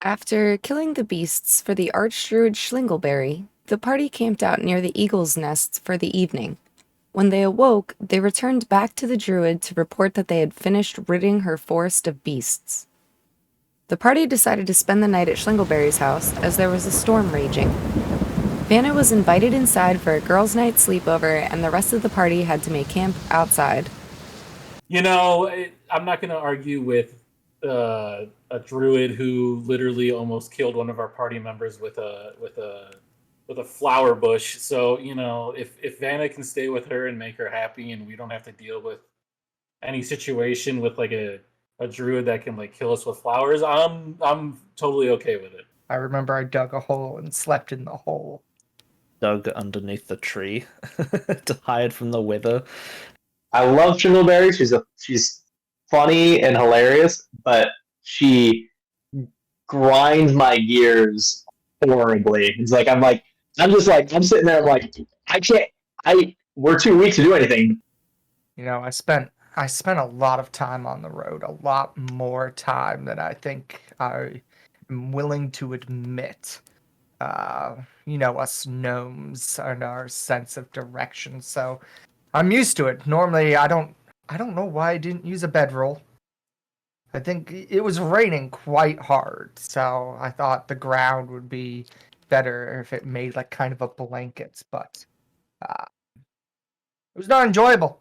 After killing the beasts for the Archdruid Schlingleberry, the party camped out near the eagle's nests for the evening. When they awoke, they returned back to the druid to report that they had finished ridding her forest of beasts. The party decided to spend the night at Schlingleberry's house as there was a storm raging. Vanna was invited inside for a girls' night sleepover, and the rest of the party had to make camp outside. You know, I'm not going to argue with a druid who literally almost killed one of our party members with a flower bush. So, you know, if Vanna can stay with her and make her happy, and we don't have to deal with any situation with like a druid that can like kill us with flowers, I'm totally okay with it. I remember I dug a hole and slept in the hole. Dug underneath the tree to hide from the weather. I love Schlingleberry. She's funny and hilarious, but she grinds my gears horribly. I'm sitting there, I'm like, we're too weak to do anything. You know, I spent a lot of time on the road, a lot more time than I think I am willing to admit. You know, us gnomes and our sense of direction, so I'm used to it. Normally, I don't know why I didn't use a bedroll. I think it was raining quite hard, so I thought the ground would be better if it made like kind of a blanket, but it was not enjoyable.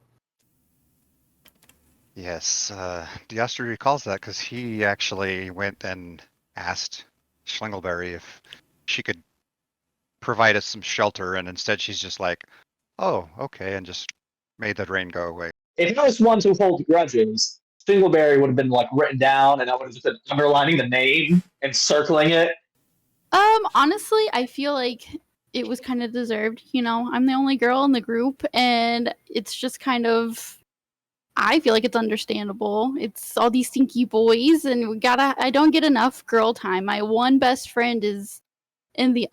Yes, Austihr recalls that because he actually went and asked Schlingleberry if she could provide us some shelter, and instead she's just like, oh, okay, and just made that rain go away. If I was one to hold grudges, Schlingleberry would have been like written down, and I would have just been underlining the name and circling it. Honestly, I feel like it was kind of deserved. You know, I'm the only girl in the group, and it's just kind of, I feel like it's understandable. It's all these stinky boys, and I don't get enough girl time. My one best friend is in the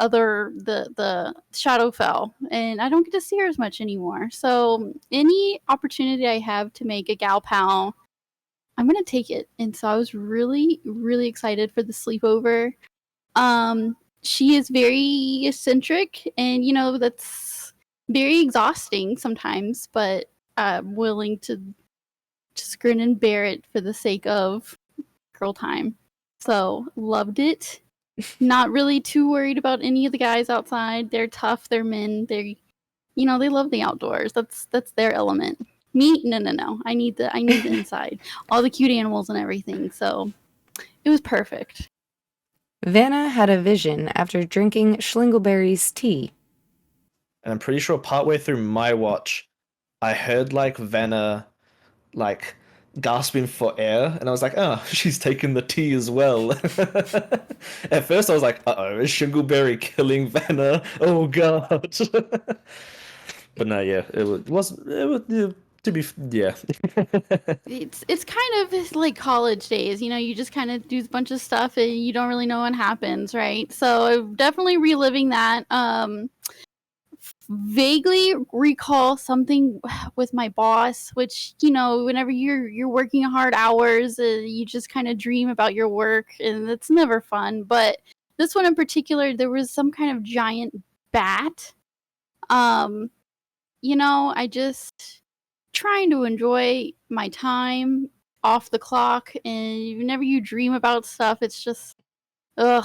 Shadowfell, and I don't get to see her as much anymore. So any opportunity I have to make a gal pal, I'm gonna take it. And so I was really, really excited for the sleepover. She is very eccentric, and you know, that's very exhausting sometimes, but I'm willing to just grin and bear it for the sake of girl time. So loved it. Not really too worried about any of the guys outside. They're tough. They're men. They love the outdoors. That's their element. Me, no. I need the inside. All the cute animals and everything. So it was perfect. Vanna had a vision after drinking Schlingleberry's tea. And I'm pretty sure partway through my watch, I heard like Vanna like gasping for air, and I was like, oh, she's taking the tea as well. At first I was like, uh-oh, is Schlingleberry killing Vanna? Oh god. But no, yeah, it was to be, yeah. It's kind of like college days, you know, you just kind of do a bunch of stuff and you don't really know what happens, right? So definitely reliving that. Vaguely recall something with my boss, which, you know, whenever you're working hard hours, you just kind of dream about your work, and it's never fun. But this one in particular, there was some kind of giant bat. You know, I just trying to enjoy my time off the clock, and whenever you dream about stuff, it's just a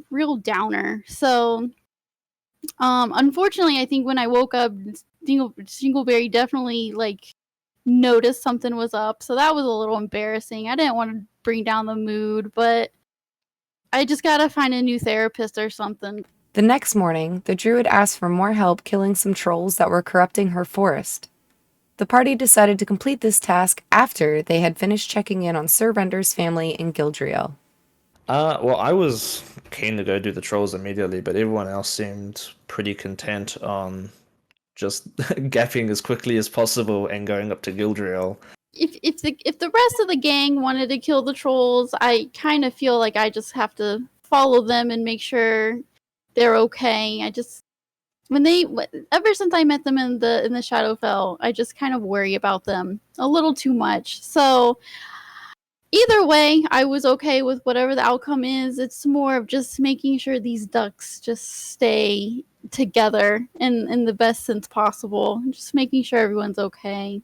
real downer. So unfortunately, I think when I woke up, Schlingleberry definitely like noticed something was up, so that was a little embarrassing. I didn't want to bring down the mood, but I just gotta find a new therapist or something. The next morning, the druid asked for more help killing some trolls that were corrupting her forest. The party decided to complete this task after they had finished checking in on Sir Render's family in Gildriel. Well, I was keen to go do the trolls immediately, but everyone else seemed pretty content on just gapping as quickly as possible and going up to Gildriel. If the rest of the gang wanted to kill the trolls, I kind of feel like I just have to follow them and make sure they're okay. Ever since I met them in the Shadowfell, I just kind of worry about them a little too much. So either way, I was okay with whatever the outcome is. It's more of just making sure these ducks just stay together in the best sense possible. Just making sure everyone's okay.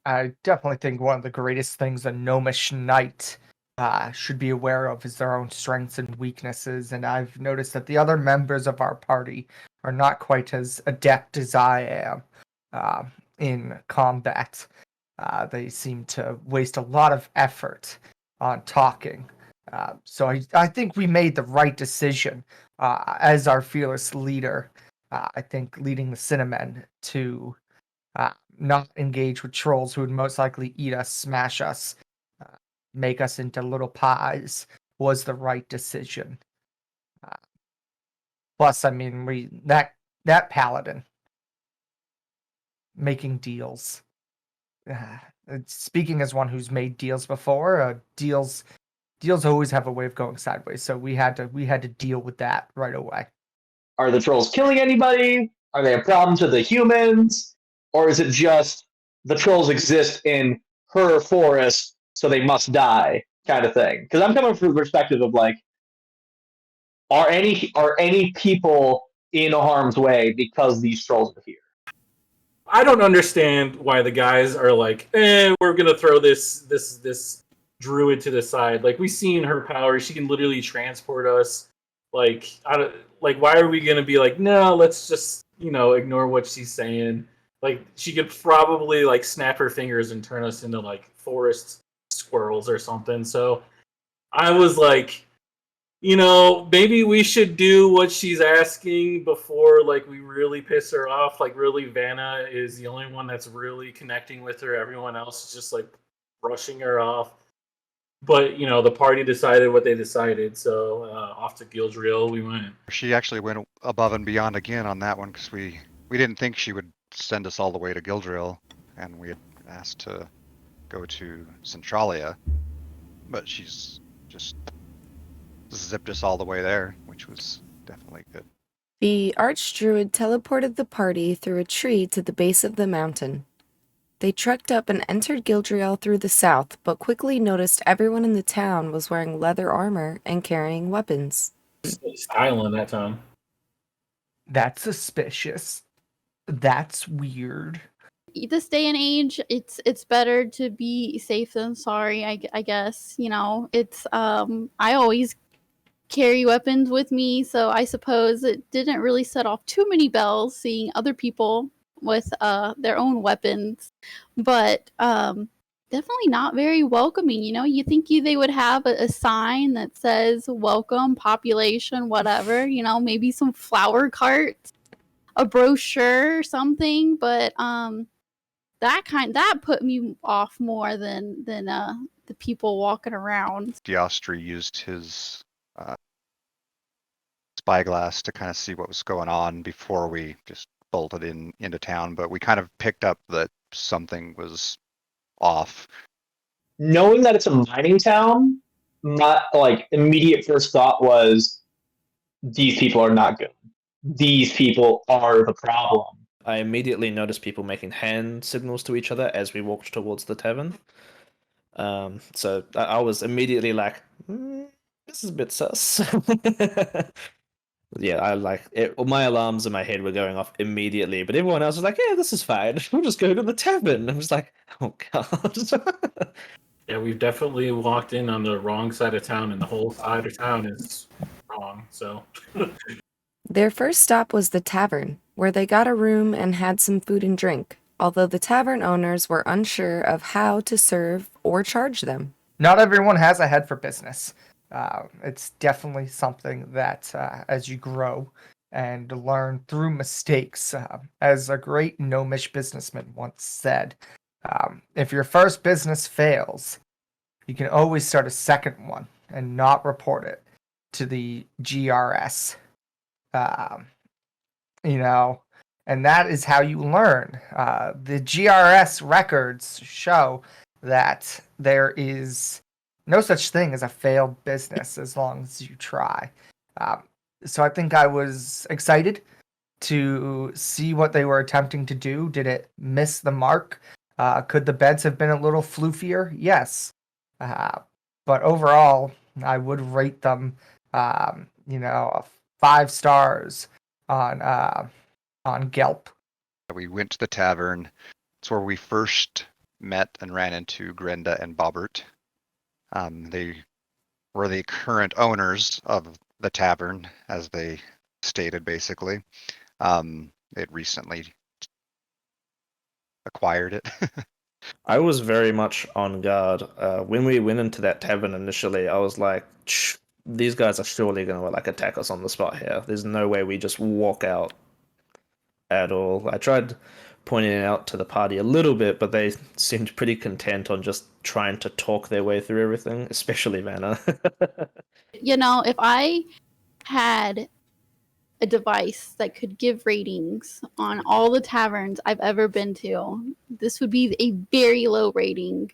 I definitely think one of the greatest things a gnomish knight should be aware of is their own strengths and weaknesses, and I've noticed that the other members of our party are not quite as adept as I am in combat. They seem to waste a lot of effort on talking. So I think we made the right decision as our fearless leader. I think leading the Cinnamon to not engage with trolls who would most likely eat us, smash us, make us into little pies was the right decision. Plus, I mean, that paladin making deals. Speaking as one who's made deals before, deals always have a way of going sideways. So we had to deal with that right away. Are the trolls killing anybody? Are they a problem to the humans? Or is it just the trolls exist in her forest, so they must die, kind of thing? Because I'm coming from the perspective of like, are any people in harm's way because these trolls are here? I don't understand why the guys are like, we're gonna throw this druid to the side. Like, we've seen her power; she can literally transport us. Like, why are we gonna be like, no, let's just ignore what she's saying? Like, she could probably like snap her fingers and turn us into like forest squirrels or something. So I was like, maybe we should do what she's asking before like we really piss her off. Like, really, Vanna is the only one that's really connecting with her. Everyone else is just like brushing her off. But the party decided what they decided, so off to Gildriel we went. She actually went above and beyond again on that one because we didn't think she would send us all the way to Gildriel, and we had asked to go to Centralia, but she's just zipped us all the way there, which was definitely good. The Archdruid teleported the party through a tree to the base of the mountain. They trekked up and entered Gildriel through the south, but quickly noticed everyone in the town was wearing leather armor and carrying weapons. Styling that time. That's suspicious. That's weird. This day and age, it's better to be safe than sorry. I guess it's I always carry weapons with me, so I suppose it didn't really set off too many bells seeing other people with their own weapons, but definitely not very welcoming. You think they would have a sign that says welcome population whatever, maybe some flower carts, a brochure or something, but that put me off more than the people walking around. Austihr used his spyglass to kind of see what was going on before we just bolted into town, but we kind of picked up that something was off. Knowing that it's a mining town, my immediate first thought was, these people are not good. These people are the problem. I immediately noticed people making hand signals to each other as we walked towards the tavern. So I was immediately like, this is a bit sus. Yeah, my alarms in my head were going off immediately, but everyone else was like, yeah, this is fine. We'll just go to the tavern. I was like, oh god. Yeah, we've definitely walked in on the wrong side of town, and the whole side of town is wrong, so. Their first stop was the tavern, where they got a room and had some food and drink, although the tavern owners were unsure of how to serve or charge them. Not everyone has a head for business. It's definitely something that as you grow and learn through mistakes, as a great gnomish businessman once said, if your first business fails, you can always start a second one and not report it to the GRS. And that is how you learn. The GRS records show that there is no such thing as a failed business as long as you try. So I think I was excited to see what they were attempting to do. Did it miss the mark? Could the beds have been a little floofier? Yes. But overall, I would rate them, 5 stars on Gelp. We went to the tavern. It's where we first met and ran into Grenda and Bobbert. They were the current owners of the tavern, as they stated, basically. They'd recently acquired it. I was very much on guard. When we went into that tavern initially, I was like, these guys are surely going to like attack us on the spot here. There's no way we just walk out at all. I tried pointing it out to the party a little bit, but they seemed pretty content on just trying to talk their way through everything, especially Vanna. If I had a device that could give ratings on all the taverns I've ever been to, this would be a very low rating.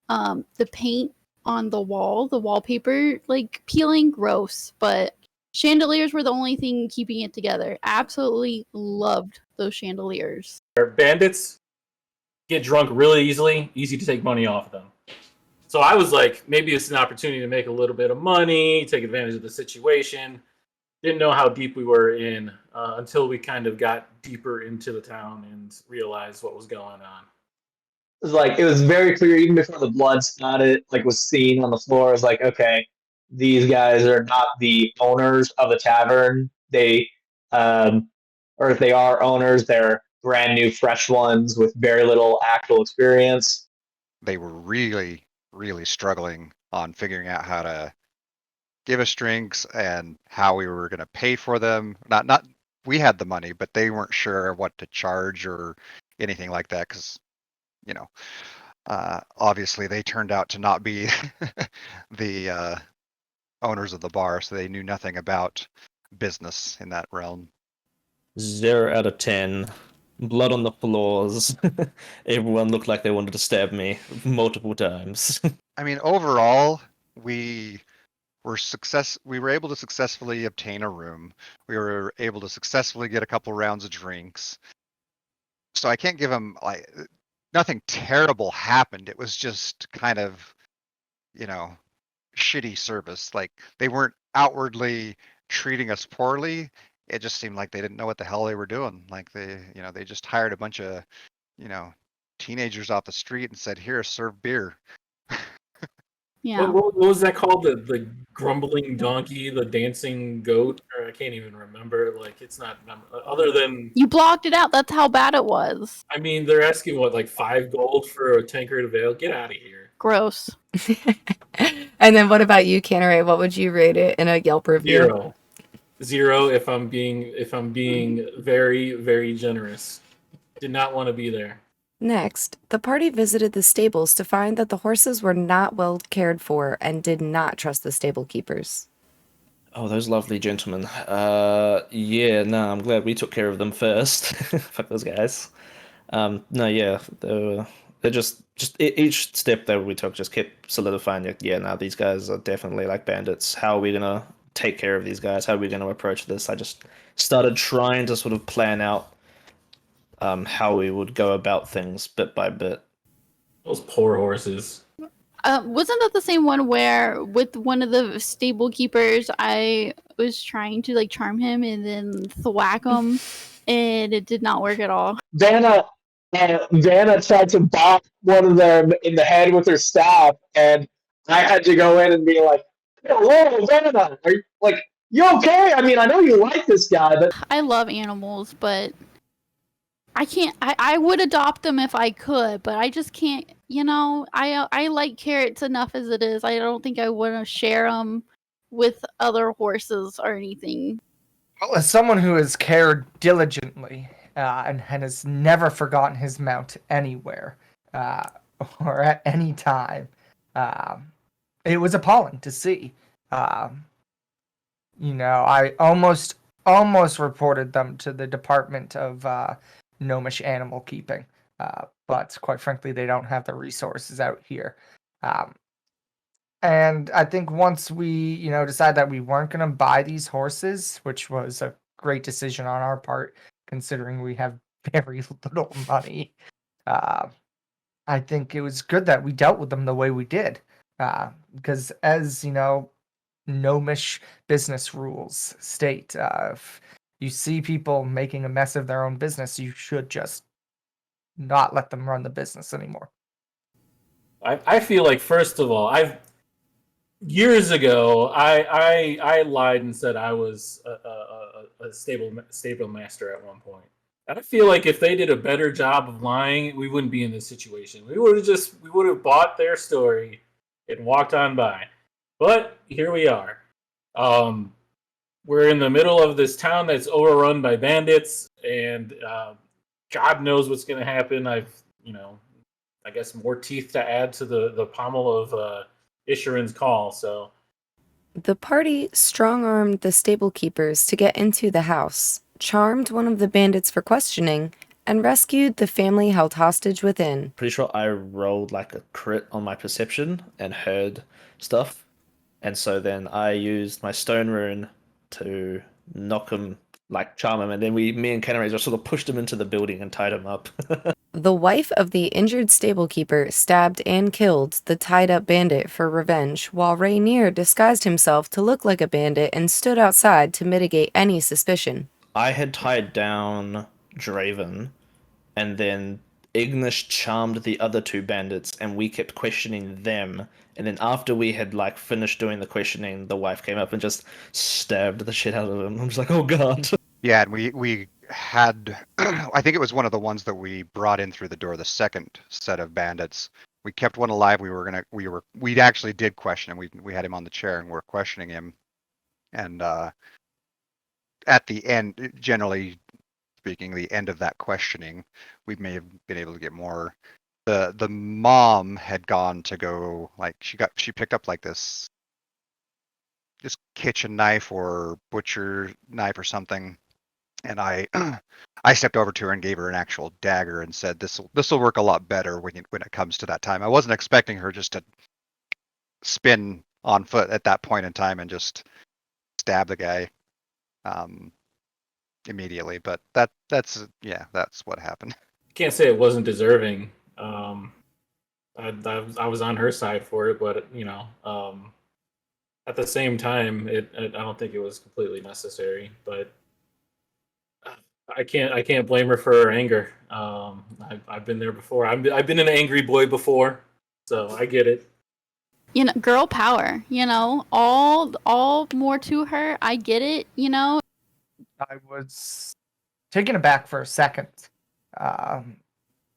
The paint on the wallpaper, like peeling, gross, but chandeliers were the only thing keeping it together. Absolutely loved those chandeliers. Bandits get drunk really easy to take money off of them. So I was like, maybe it's an opportunity to make a little bit of money, take advantage of the situation. Didn't know how deep we were in until we kind of got deeper into the town and realized what was going on. It was very clear even before the blood spotted, was seen on the floor. I was like, okay, these guys are not the owners of the tavern. They, or if they are owners, they're brand new, fresh ones with very little actual experience. They were really, really struggling on figuring out how to give us drinks and how we were going to pay for them. Not we had the money, but they weren't sure what to charge or anything like that because, obviously they turned out to not be the owners of the bar, so they knew nothing about business in that realm. 0 out of 10. Blood on the floors. Everyone looked like they wanted to stab me multiple times. I mean, overall, we were able to successfully obtain a room. We were able to successfully get a couple rounds of drinks. So I can't give them nothing terrible happened. It was just kind of, shitty service. Like they weren't outwardly treating us poorly. It just seemed like they didn't know what the hell they were doing. Like they just hired a bunch of, teenagers off the street and said, "Here, serve beer." Yeah. What was that called? The grumbling donkey, the dancing goat? Or I can't even remember. It's not other than You blocked it out. That's how bad it was. I mean, they're asking what, 5 gold for a tankard of ale? Get out of here. Gross. And then what about you, Canneray? What would you rate it in a Yelp review? 0 if I'm being very, very generous. Did not want to be there. Next, the party visited the stables to find that the horses were not well cared for and did not trust the stable keepers. Oh, those lovely gentlemen. I'm glad we took care of them first. Fuck those guys. They're just each step that we took just kept solidifying it. These guys are definitely like bandits. How are we gonna take care of these guys? How are we gonna approach this? I just started trying to sort of plan out how we would go about things bit by bit. Those poor horses. Wasn't that the same one where with one of the stable keepers, I was trying to charm him and then thwack him, and it did not work at all. Vanna tried to bop one of them in the head with her staff, and I had to go in and be like, "Whoa, Vanna, are you you okay? I mean, I know you like this guy, but I love animals, but I can't. I would adopt them if I could, but I just can't. I like carrots enough as it is. I don't think I want to share them with other horses or anything." Well, as someone who has cared diligently and has never forgotten his mount anywhere or at any time, it was appalling to see. I almost reported them to the Department of Gnomish Animal Keeping, but quite frankly, they don't have the resources out here. And I think once we, decided that we weren't going to buy these horses, which was a great decision on our part, considering we have very little money, I think it was good that we dealt with them the way we did. Because as you know, gnomish business rules state, if you see people making a mess of their own business, you should just not let them run the business anymore. I feel like, first of all, years ago I lied and said I was a stable master at one point. And I feel like if they did a better job of lying, we wouldn't be in this situation. We would have bought their story and walked on by. But here we are. We're in the middle of this town that's overrun by bandits, and God knows what's going to happen. I guess more teeth to add to the pommel of Isherin's call. So The party strong-armed the stable keepers to get into the house, charmed one of the bandits for questioning, and rescued the family held hostage within. Pretty sure I rolled like a crit on my perception and heard stuff. And so then I used my stone rune to knock him, like charm him, and then me and Kenneray just sort of pushed him into the building and tied him up. The wife of the injured stable keeper stabbed and killed the tied-up bandit for revenge, while Rainier disguised himself to look like a bandit and stood outside to mitigate any suspicion. I had tied down Draven, and then Ignish charmed the other two bandits, and we kept questioning them. And then after we had like finished doing the questioning, the wife came up and just stabbed the shit out of him. I'm just like, oh god. Yeah, and we had, I think it was one of the ones that we brought in through the door, the second set of bandits. We kept one alive. We actually did question him. We had him on the chair and we're questioning him. And at the end, generally speaking, the end of that questioning, we may have been able to get more. The mom had gone to go, like, she picked up like this kitchen knife or butcher knife or something, and I stepped over to her and gave her an actual dagger and said, "This will work a lot better when it comes to that time." I wasn't expecting her just to spin on foot at that point in time and just stab the guy immediately, but that's what happened. can't say it wasn't deserving. I was on her side for it, but at the same time, I don't think it was completely necessary. But I can't blame her for her anger. I've been there before. I've been an angry boy before, so I get it. Girl power. All more to her. I get it. I was taken aback for a second.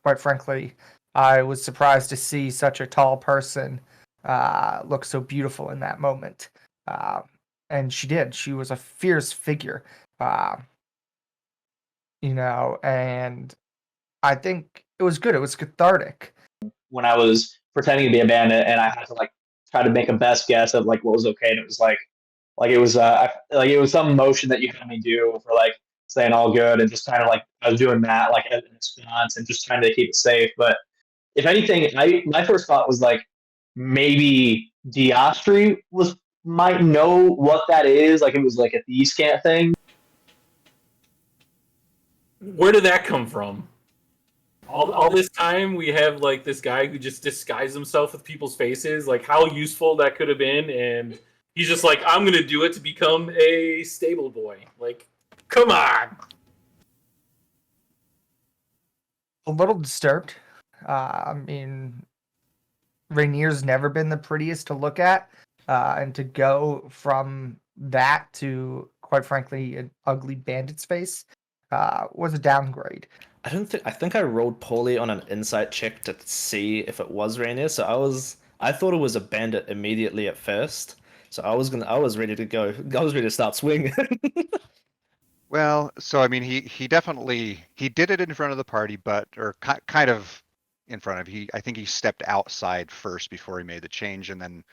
Quite frankly, I was surprised to see such a tall person look so beautiful in that moment. And she did. She was a fierce figure. And I think it was good. It was cathartic. When I was pretending to be a bandit and I had to try to make a best guess of what was okay, and it was it was some motion that you had me do for saying all good, and just kind of I was doing that as an response and just trying to keep it safe. But if anything, my first thought was maybe Diastri might know what that is. It was a thieves' cant thing. Where did that come from? All this time we have this guy who just disguised himself with people's faces. How useful that could have been, and he's just I'm gonna do it to become a stable boy. Come on. A little disturbed. Rainier's never been the prettiest to look at, and to go from that to, quite frankly, an ugly bandit's face was a downgrade. I think I rolled poorly on an insight check to see if it was Rainier, so I thought it was a bandit immediately at first. So I was ready to go. I was ready to start swinging. Well, so he definitely did it in front of the party, or kind of in front of. I think he stepped outside first before he made the change, and then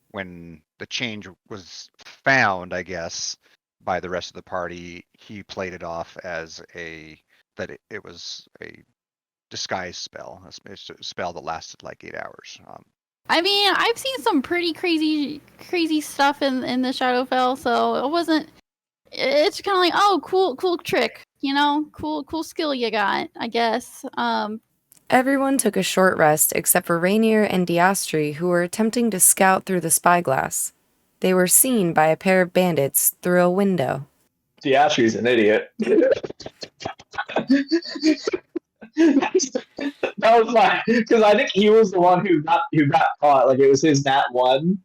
when the change was found, I guess, by the rest of the party, he played it off as that it was a disguise spell, a spell that lasted 8 hours. I've seen some pretty crazy stuff in the Shadowfell, so it wasn't. It's kind of oh, cool trick, cool skill you got, I guess. Everyone took a short rest except for Rainier and Diastri, who were attempting to scout through the spyglass. They were seen by a pair of bandits through a window. Diastri's an idiot. That was fine because I think he was the one who got caught. Like it was his nat one.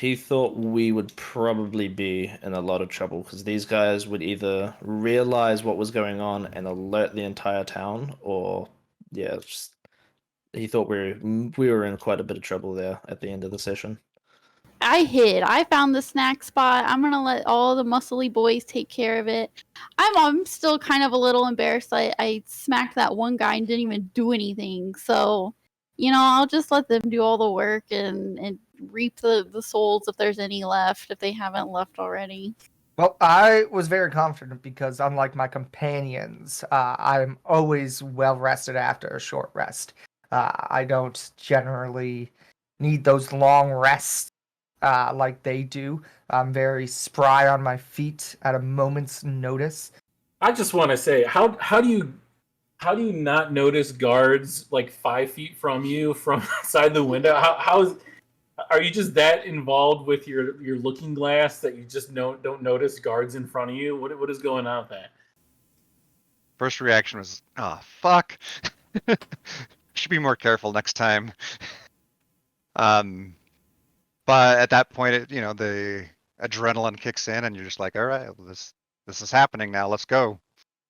He thought we would probably be in a lot of trouble because these guys would either realize what was going on and alert the entire town, or he thought we were in quite a bit of trouble there at the end of the session. I hid. I found the snack spot. I'm gonna let all the muscly boys take care of it. I'm still kind of a little embarrassed. I smacked that one guy and didn't even do anything. So, I'll just let them do all the work and reap the souls if there's any left, if they haven't left already. Well, I was very confident because, unlike my companions, I'm always well rested after a short rest. I don't generally need those long rests like they do. I'm very spry on my feet at a moment's notice. I just want to say, how do you not notice guards like 5 feet from you from outside the window? Are you just that involved with your looking glass that you just don't notice guards in front of you? What is going on with that? First reaction was, oh, fuck. Should be more careful next time. But at that point, the adrenaline kicks in and you're just like, all right, this is happening now. Let's go.